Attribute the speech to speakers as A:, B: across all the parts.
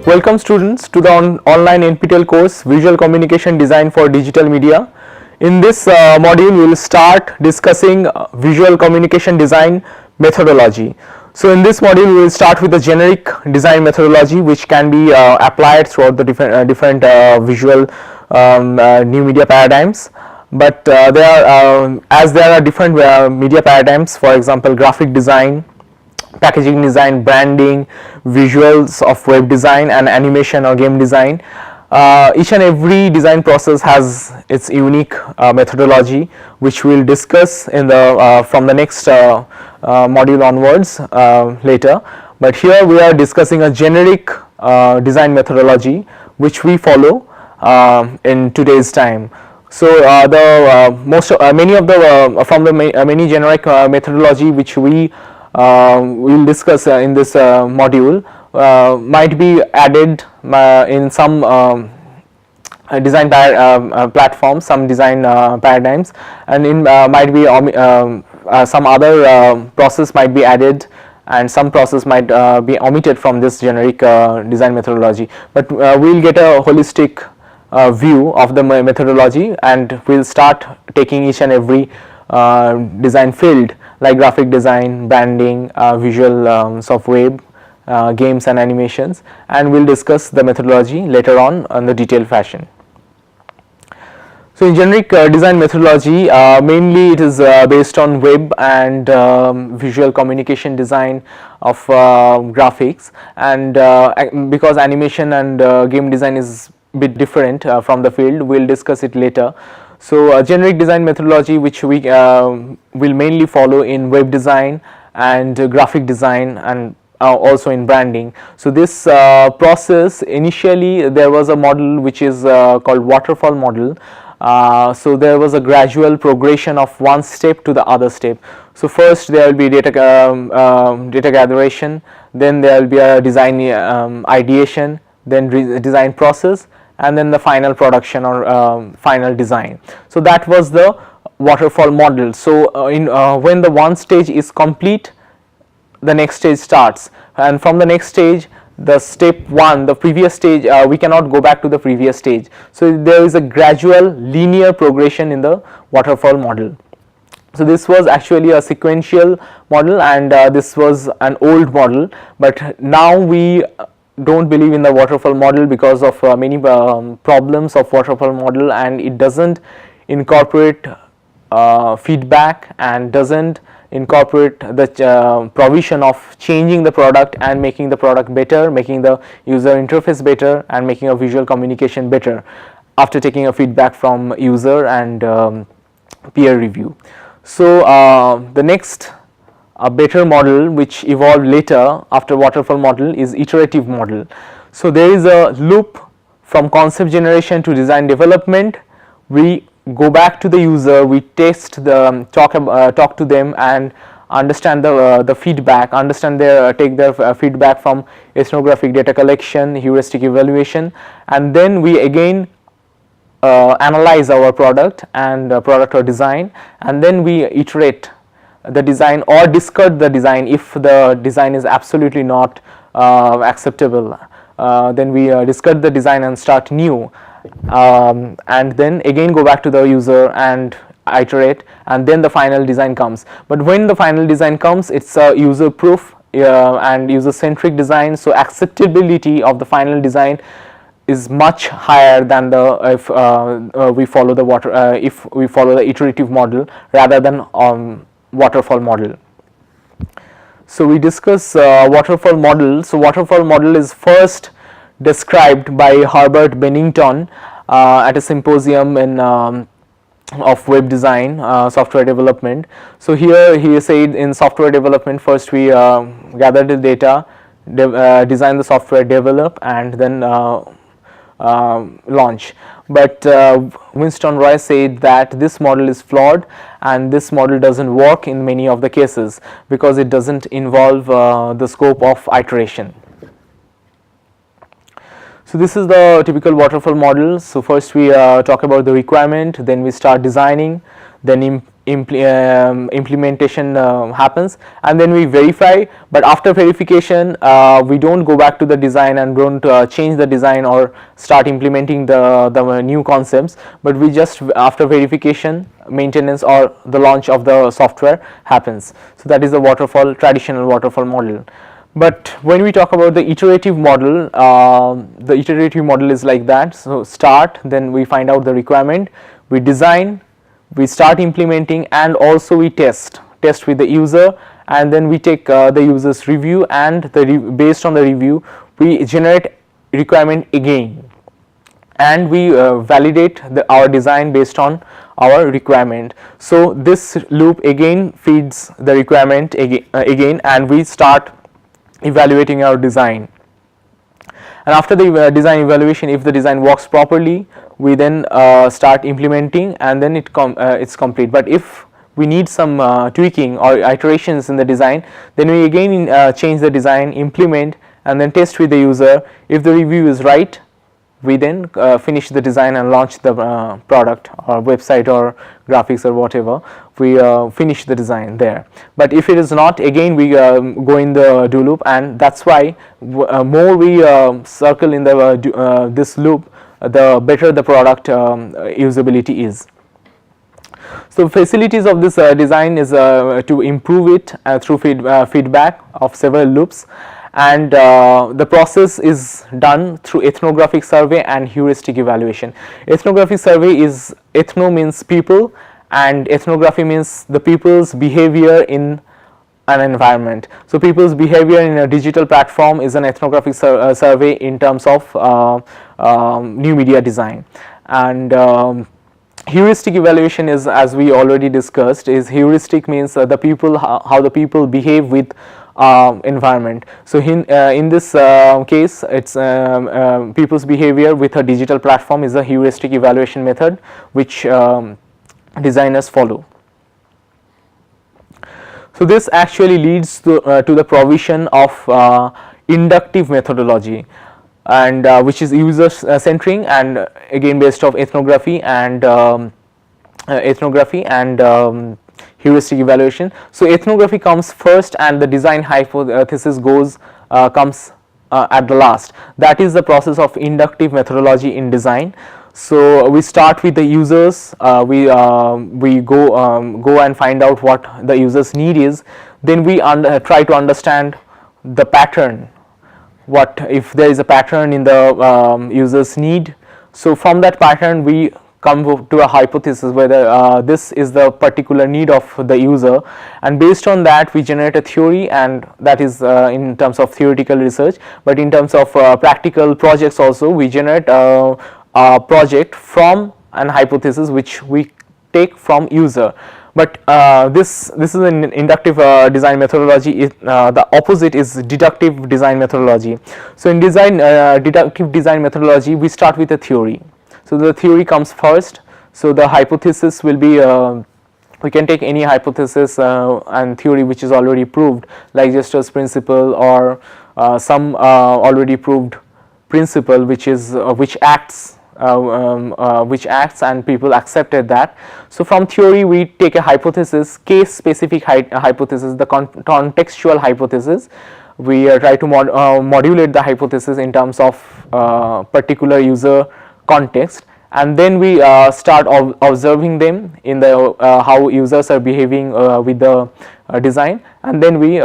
A: Welcome students to the online NPTEL course Visual Communication Design for Digital Media. In this module we will start discussing visual communication design methodology. So in this module we will start with the generic design methodology which can be applied throughout the different visual new media paradigms. But there are different media paradigms, for example graphic design, packaging design, branding, visuals of web design and animation or game design. Each and every design process has its unique methodology which we will discuss in the from the next module onwards later. But here we are discussing a generic design methodology which we follow in today's time. So many of the from the many generic methodology which we will discuss in this module might be added in some design platforms, some design paradigms, and in might be some other process might be added and some process might be omitted from this generic design methodology. But we will get a holistic view of the methodology and we will start taking each and every design field like graphic design, branding, visual of web, games and animations, and we will discuss the methodology later on in the detailed fashion. So in generic design methodology mainly it is based on web and visual communication design of graphics, and because animation and game design is a bit different from the field, we will discuss it later. So generic design methodology which we will mainly follow in web design and graphic design and also in branding. So this process, initially there was a model which is called Waterfall Model. So there was a gradual progression of one step to the other step. So first there will be data gatheration, then there will be a design ideation, then design process, and then the final production or final design. So that was the waterfall model. So when the one stage is complete, the next stage starts, and from the next stage, the step one, the previous stage, we cannot go back to the previous stage. So there is a gradual linear progression in the waterfall model. So this was actually a sequential model, and this was an old model, but now we don't believe in the waterfall model because of many problems of waterfall model, and it doesn't incorporate feedback and doesn't incorporate the provision of changing the product and making the product better, making the user interface better, and making a visual communication better after taking a feedback from user and peer review. So the next a better model which evolved later after waterfall model is iterative model. So there is a loop from concept generation to design development. We go back to the user, we test the talk to them and understand the feedback, take their feedback from ethnographic data collection, heuristic evaluation, and then we again analyze our product and product or design, and then we iterate the design or discard the design if the design is absolutely not acceptable. Then we discard the design and start new, and then again go back to the user and iterate, and then the final design comes. But when the final design comes, it's a user proof and user centric design, so acceptability of the final design is much higher than the if we follow the iterative model rather than waterfall model. So we discuss waterfall model. So waterfall model is first described by Herbert Bennington at a symposium in of web design, software development. So here he said in software development, first we gather the data, design the software, develop, and then launch. But Winston Roy said that this model is flawed and this model doesn't work in many of the cases because it doesn't involve the scope of iteration. So this is the typical waterfall model. So first we talk about the requirement, then we start designing, then implementation happens, and then we verify. But after verification, we don't go back to the design and don't change the design or start implementing the new concepts, but we just, after verification, maintenance or the launch of the software happens. So that is the traditional waterfall model. But when we talk about the iterative model, the iterative model is like that. So start, then we find out the requirement, we design, we start implementing, and also we test with the user, and then we take the user's review, and based on the review we generate requirement again, and we validate our design based on our requirement. So this loop again feeds the requirement again, and we start evaluating our design. And after the design evaluation, if the design works properly, we then start implementing, and then it's complete. But if we need some tweaking or iterations in the design, then we again change the design, implement, and then test with the user. If the review is right, we then finish the design and launch the product or website or graphics or whatever. We finish the design there. But if it is not, again we go in the do loop, and that's why more we circle in the this loop, the better the product usability is. So facilities of this design is to improve it through feedback of several loops, and the process is done through ethnographic survey and heuristic evaluation. Ethnographic survey is, ethno means people, and ethnography means the people's behavior in an environment. So people's behavior in a digital platform is an ethnographic survey in terms of new media design. And heuristic evaluation is, as we already discussed, is heuristic means the people, how the people behave with environment. So in this case, it's people's behavior with a digital platform is a heuristic evaluation method which designers follow. So this actually leads to the provision of inductive methodology, and which is user centering, and again based of ethnography and heuristic evaluation. So ethnography comes first, and the design hypothesis comes at the last. That is the process of inductive methodology in design. So we start with the users, we go and find out what the users need is, then we try to understand the pattern, what if there is a pattern in the user's need. So from that pattern we come to a hypothesis whether this is the particular need of the user, and based on that we generate a theory, and that is in terms of theoretical research. But in terms of practical projects also, we generate a project from an hypothesis which we take from user. But this is an inductive design methodology. The opposite is deductive design methodology. So in deductive design methodology, we start with a theory. So the theory comes first. So the hypothesis will be, we can take any hypothesis and theory which is already proved, like Jester's principle or some already proved principle which acts and people accepted that. So from theory we take a hypothesis, case specific hypothesis, the contextual hypothesis. We try to modulate the hypothesis in terms of particular user context, and then we start observing them in the how users are behaving with the design, and then we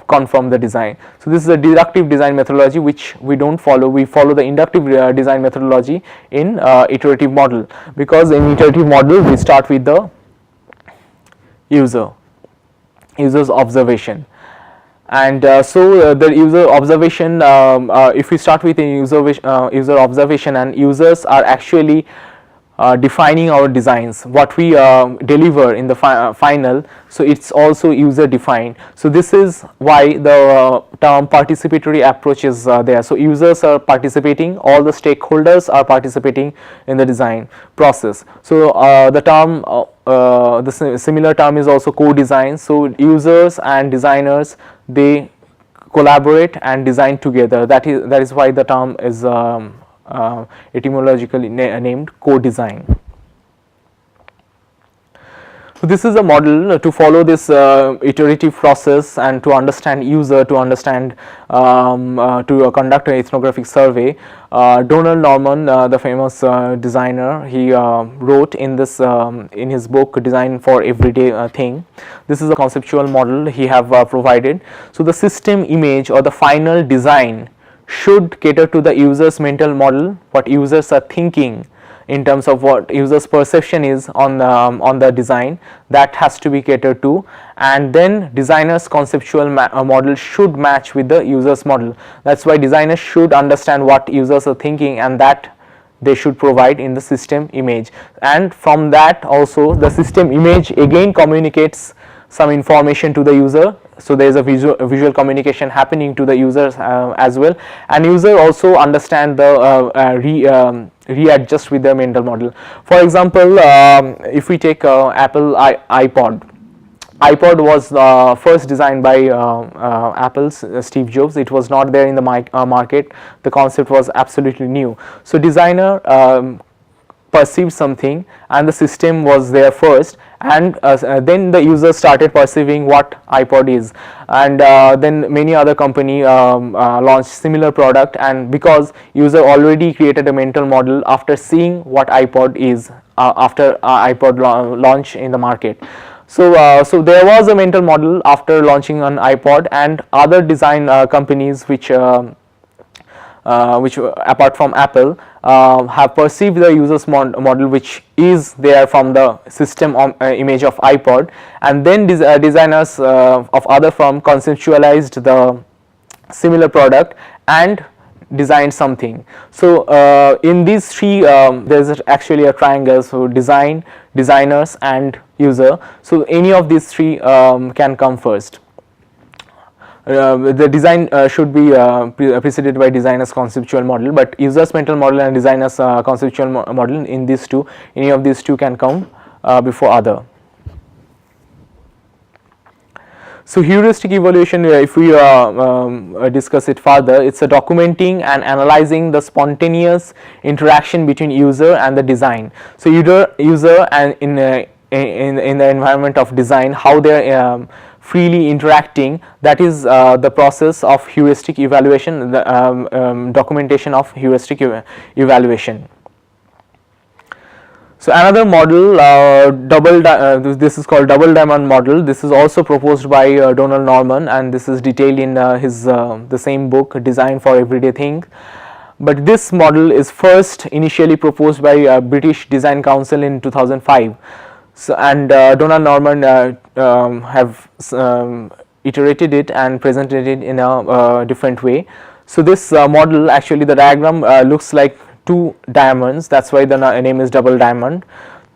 A: confirm the design. So this is a deductive design methodology which we don't follow. We follow the inductive design methodology in iterative model, because in iterative model we start with the user's observation. And so the user observation, if we start with a user observation, and users are actually defining our designs, what we deliver in the final, so it's also user defined. So this is why the term participatory approach is there. So users are participating, all the stakeholders are participating in the design process. So the term the similar term is also co-design. So users and designers, they collaborate and design together. That is why the term is etymologically named co-design. So this is a model to follow this iterative process and to understand user, to understand to conduct an ethnographic survey. Donald Norman, the famous designer, he wrote in this in his book Design for Everyday Thing. This is a conceptual model he have provided. So the system image or the final design should cater to the user's mental model, what users are thinking in terms of what users perception is on the design, that has to be catered to, and then designers conceptual model should match with the users model. That's why designers should understand what users are thinking, and that they should provide in the system image, and from that also the system image again communicates some information to the user. So there is a visual communication happening to the users as well, and user also understand the readjust with their mental model. For example, if we take Apple iPod was first designed by Apple's Steve Jobs. It was not there in the market. The concept was absolutely new. So designer perceived something and the system was there first, and then the user started perceiving what iPod is, and then many other company launched similar product, and because user already created a mental model after seeing what iPod is after iPod launch in the market. So there was a mental model after launching on iPod, and other design companies which apart from Apple have perceived the user's model which is there from the system image of iPod, and then designers of other firm conceptualized the similar product and designed something. So in these three there is actually a triangle, so design, designers and user. So any of these three can come first. The design should be preceded by designer's conceptual model, but user's mental model and designer's conceptual model, in these two, any of these two can come before other. So heuristic evaluation, if we discuss it further, it's a documenting and analyzing the spontaneous interaction between user and the design. So user and in the environment of design, how they are freely interacting, that is the process of heuristic evaluation, the documentation of heuristic evaluation. So another model, this is called double diamond model. This is also proposed by Donald Norman, and this is detailed in his the same book, Design for Everyday Thing. But this model is first initially proposed by British Design Council in 2005. So, and Donald Norman have iterated it and presented it in a different way. So this model, actually the diagram looks like two diamonds, that's why the name is double diamond.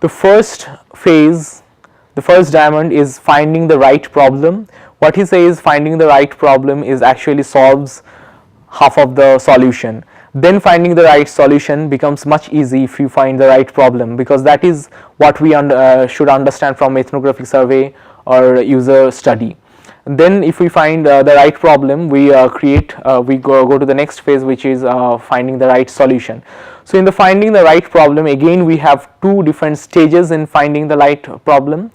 A: The first phase, the first diamond is finding the right problem. What he says, finding the right problem is actually solves half of the solution. Then finding the right solution becomes much easy if you find the right problem, because that is what we should understand from ethnographic survey or user study. And then if we find the right problem, we we go to the next phase, which is finding the right solution. So in the finding the right problem, again we have two different stages in finding the right problem,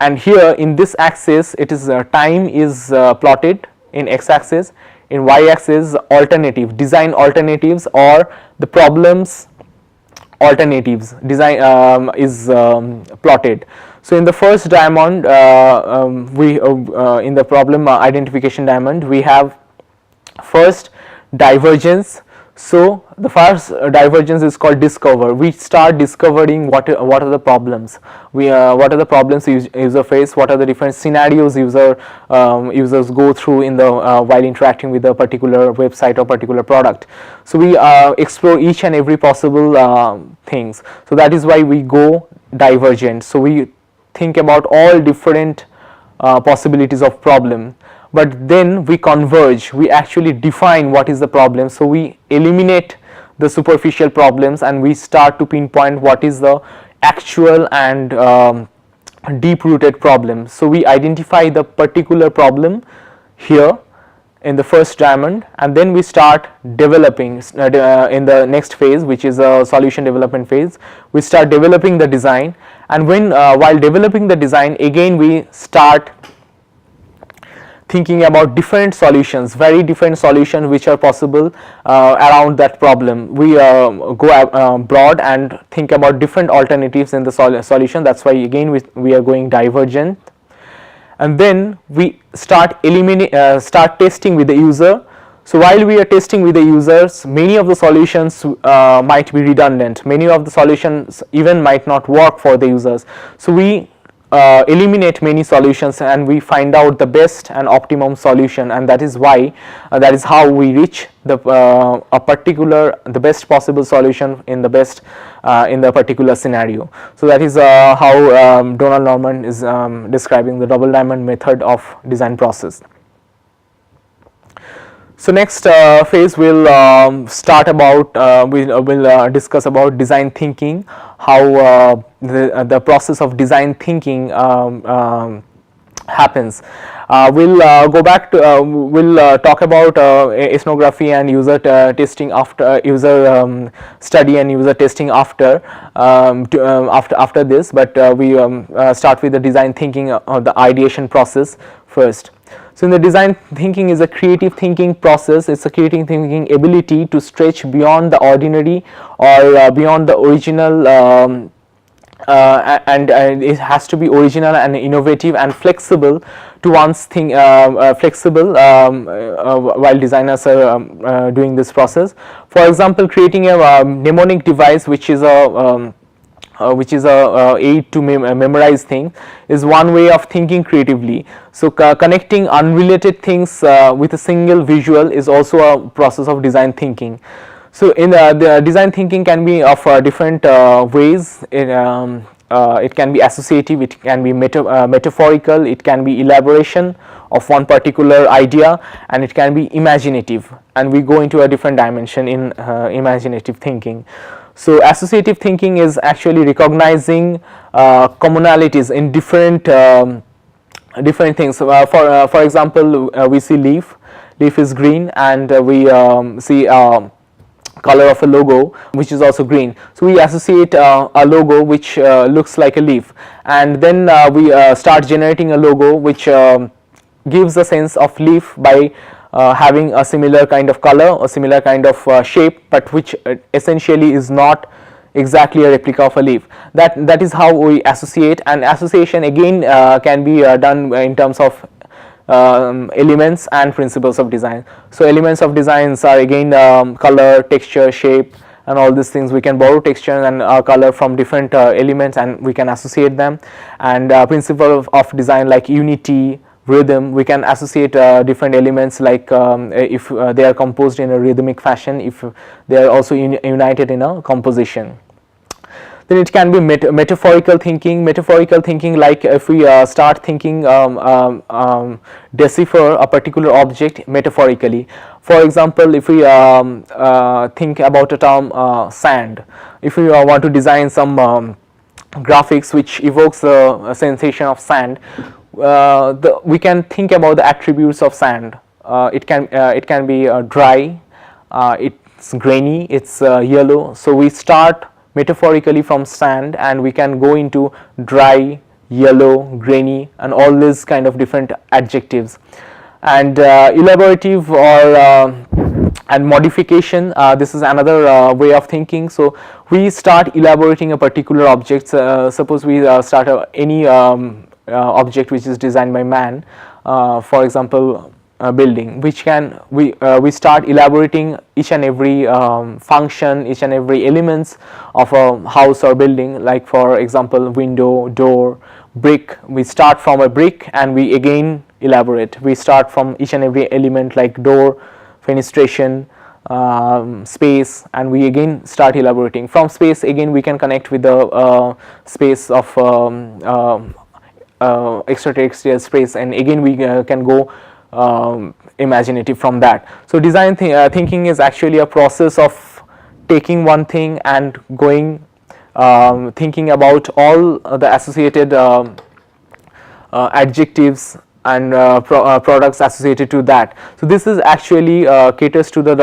A: and here in this axis it is time is plotted in x-axis, in y-axis alternative, design alternatives or the problems alternatives design is plotted. So in the first diamond, we in the problem identification diamond, we have first divergence. So the first divergence is called discover. We start discovering what are the problems. What are the problems user face. What are the different scenarios users go through in the while interacting with a particular website or particular product. So we explore each and every possible things. So that is why we go divergent. So we think about all different possibilities of problem. But then we converge, we actually define what is the problem. So we eliminate the superficial problems and we start to pinpoint what is the actual and deep rooted problem. So we identify the particular problem here, in the first diamond, and then we start developing in the next phase, which is a solution development phase. We start developing the design, and when while developing the design, again we start thinking about different solutions, very different solutions which are possible around that problem. We go broad and think about different alternatives in the solution. That's why again we are going divergent. And then we start testing with the user. So while we are testing with the users, many of the solutions might be redundant. Many of the solutions even might not work for the users. So we eliminate many solutions and we find out the best and optimum solution, and that is why that is how we reach the the best possible solution in the best in the particular scenario. So that is how Donald Norman is describing the double diamond method of design process. So next phase will start about we'll discuss about design thinking, how the process of design thinking happens. We'll go back to we'll talk about ethnography and user testing after user study and user testing after after this, but we start with the design thinking of the ideation process first. So in the design thinking is a creative thinking process. It's a creative thinking ability to stretch beyond the ordinary or beyond the original, and it has to be original and innovative and flexible to one's thing, flexible while designers are doing this process. For example, creating a mnemonic device which is a aid to memorize thing is one way of thinking creatively. So connecting unrelated things with a single visual is also a process of design thinking. So in the design thinking can be of different ways. It can be associative, it can be metaphorical, it can be elaboration of one particular idea, and it can be imaginative, and we go into a different dimension in imaginative thinking. So associative thinking is actually recognizing commonalities in different different things. For example, we see leaf is green, and we see color of a logo which is also green. So we associate a logo which looks like a leaf, and then we start generating a logo which gives a sense of leaf by having a similar kind of color, a similar kind of shape, but which essentially is not exactly a replica of a leaf. That is how we associate, and association again can be done in terms of elements and principles of design. So elements of designs are again color, texture, shape, and all these things. We can borrow texture and color from different elements and we can associate them. And principle of design like unity, rhythm, we can associate different elements like if they are composed in a rhythmic fashion, if they are also united in a composition. Then it can be metaphorical thinking. Metaphorical thinking, like if we start thinking, decipher a particular object metaphorically. For example, if we think about a term sand, if we want to design some graphics which evokes a sensation of sand, we can think about the attributes of sand. It can be dry, it's grainy, it's yellow. So we start metaphorically from sand and we can go into dry, yellow, grainy, and all these kind of different adjectives. And elaborative or and modification, this is another way of thinking. So we start elaborating a particular object. Suppose we start any object which is designed by man, for example a building, which can we start elaborating each and every function, each and every elements of a house or building. Like for example, window, door, brick, we start from a brick and we again elaborate. We start from each and every element like door, fenestration, space, and we again start elaborating. From space again we can connect with the space of extraterrestrial space, and again we can go imaginative from that. So design thinking is actually a process of taking one thing and going thinking about all the associated adjectives products associated to that. So this is actually caters to the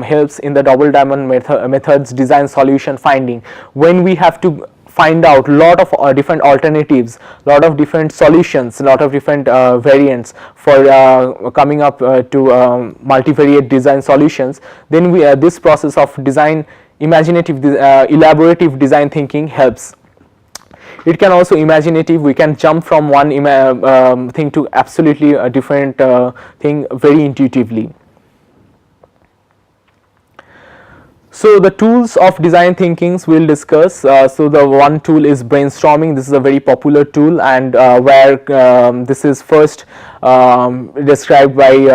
A: helps in the double diamond methods design solution finding, when we have to find out lot of different alternatives, lot of different solutions, lot of different variants for coming up to multivariate design solutions. Then we this process of design imaginative elaborative design thinking helps. It can also imaginative, we can jump from one thing to absolutely a different thing very intuitively. So the tools of design thinkings we'll discuss. So the one tool is brainstorming. This is a very popular tool, and where this is first described by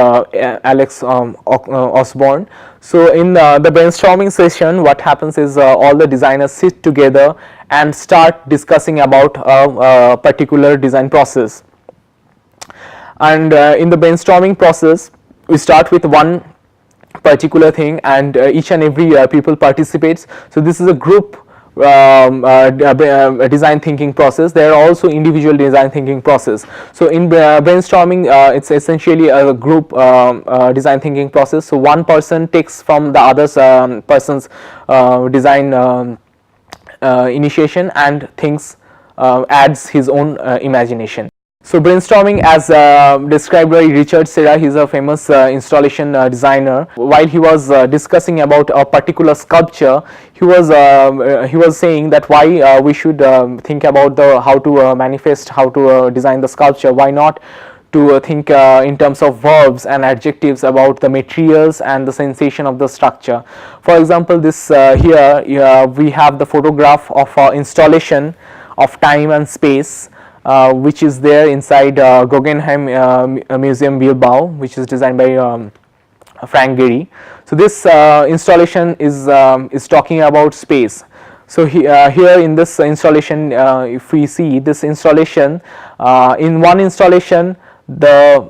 A: Alex Osborne. So in the brainstorming session, what happens is all the designers sit together and start discussing about a particular design process. And in the brainstorming process, we start with one particular thing, and each and every people participates. So this is a group design thinking process. There are also individual design thinking process. So in brainstorming, it's essentially a group design thinking process. So one person takes from the other person's design initiation and thinks, adds his own imagination. So brainstorming, as described by Richard Serra, he is a famous installation designer. While he was discussing about a particular sculpture, he was saying that why we should think about how to manifest, how to design the sculpture. Why not to think in terms of verbs and adjectives about the materials and the sensation of the structure. For example, this here we have the photograph of installation of time and space, which is there inside Guggenheim Museum Bilbao, which is designed by Frank Gehry. So this installation is talking about space. So here in this installation, if we see this installation, in one installation, the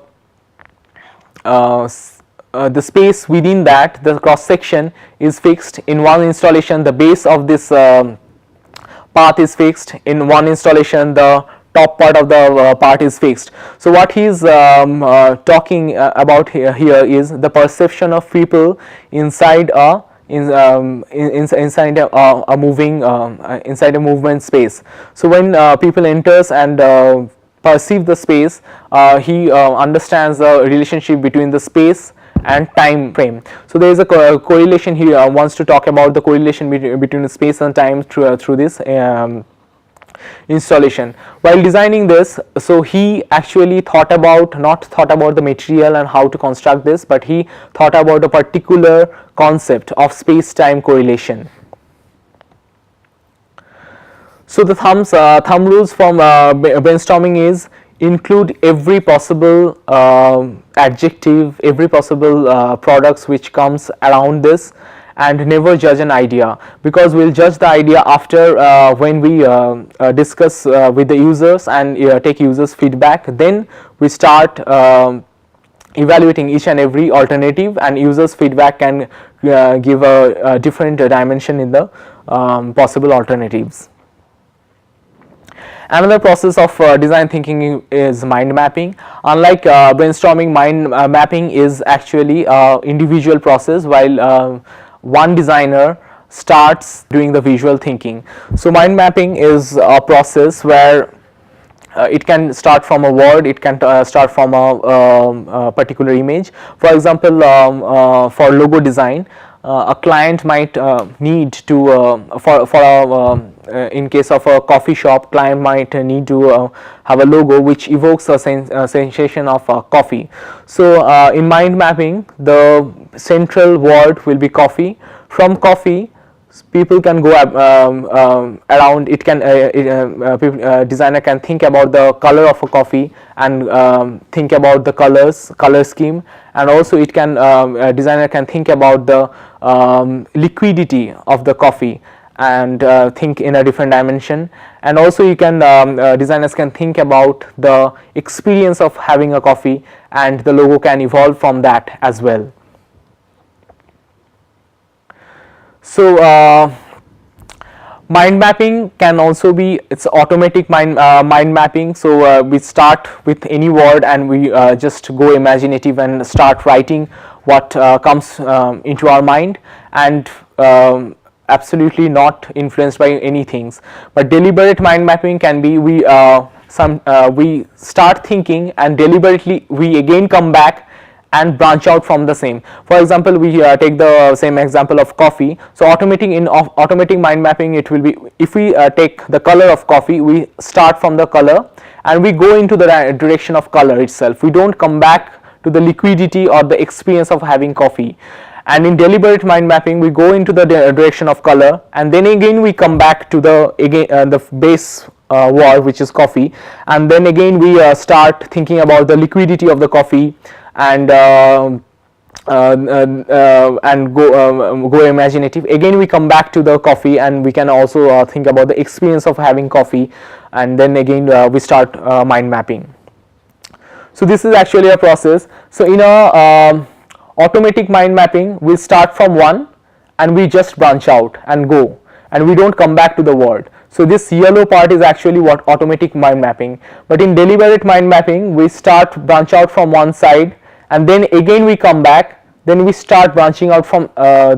A: space within that, the cross section is fixed. In one installation, the base of this path is fixed. In one installation, the top part of the part is fixed. So what he is talking about here is the perception of people inside a inside a moving inside a movement space. So when people enters and perceive the space, he understands the relationship between the space and time frame. So there is a correlation. He wants to talk about the correlation between space and time through this installation. While designing this, so he actually not thought about the material and how to construct this, but he thought about a particular concept of space-time correlation. So the thumb rules from brainstorming is: include every possible adjective, every possible products which comes around this, and never judge an idea, because we'll judge the idea after when we discuss with the users and take users feedback. Then we start evaluating each and every alternative, and users feedback can give a different dimension in the possible alternatives. Another process of design thinking is mind mapping. Unlike brainstorming, mind mapping is actually an individual process, while one designer starts doing the visual thinking. So mind mapping is a process where it can start from a word, it can start from a particular image. For example, for logo design, a client might need to in case of a coffee shop, client might need to have a logo which evokes a sensation of coffee. So in mind mapping, the central word will be coffee. From coffee, people can go around. It can designer can think about the color of a coffee and think about the color scheme, and also it can designer can think about the liquidity of the coffee and think in a different dimension. And also you can designers can think about the experience of having a coffee, and the logo can evolve from that as well. So Mind mapping can also be, it's automatic mind mapping. So we start with any word and we just go imaginative and start writing what comes into our mind, and absolutely not influenced by any things. But deliberate mind mapping can be, we start thinking and deliberately we again come back and branch out from the same. For example, we take the same example of coffee. So automatic mind mapping, it will be, if we take the color of coffee, we start from the color and we go into the direction of color itself. We don't come back to the liquidity or the experience of having coffee. And in deliberate mind mapping, we go into the direction of color and then again we come back to the base word, which is coffee, and then again we start thinking about the liquidity of the coffee, and go imaginative. Again we come back to the coffee and we can also think about the experience of having coffee, and then again we start mind mapping. So this is actually a process. So in a automatic mind mapping, we start from one and we just branch out and go, and we don't come back to the word. So this yellow part is actually what automatic mind mapping. But in deliberate mind mapping, we start branch out from one side and then again we come back, then we start branching out from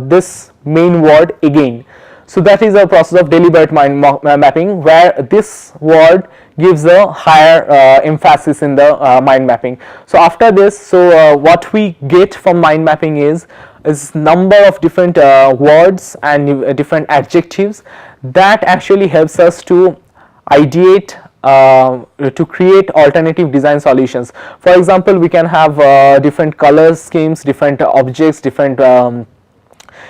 A: this main word again. So that is a process of deliberate mind mapping, where this word gives a higher emphasis in the mind mapping. So after this, so what we get from mind mapping is number of different words and different adjectives that actually helps us to ideate, to create alternative design solutions. For example, we can have different color schemes, different objects, different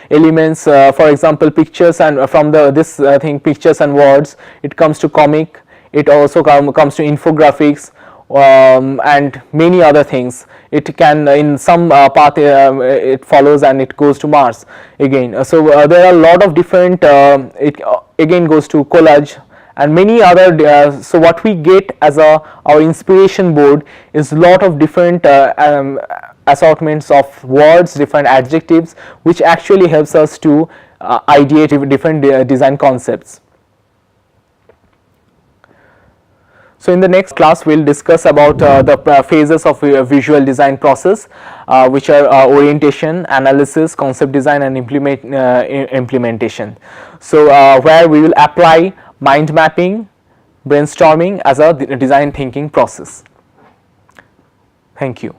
A: elements. For example, pictures, and from this thing, pictures and words, it comes to comic. It also comes to infographics, and many other things. It can, in some path it follows and it goes to Mars again. So there are a lot of different, it again goes to collage and many other. So what we get as our inspiration board is a lot of different assortments of words, different adjectives, which actually helps us to ideate different design concepts. So in the next class, we'll discuss about the phases of visual design process, which are orientation, analysis, concept design, and implementation. So where we will apply mind mapping, brainstorming as a design thinking process. Thank you.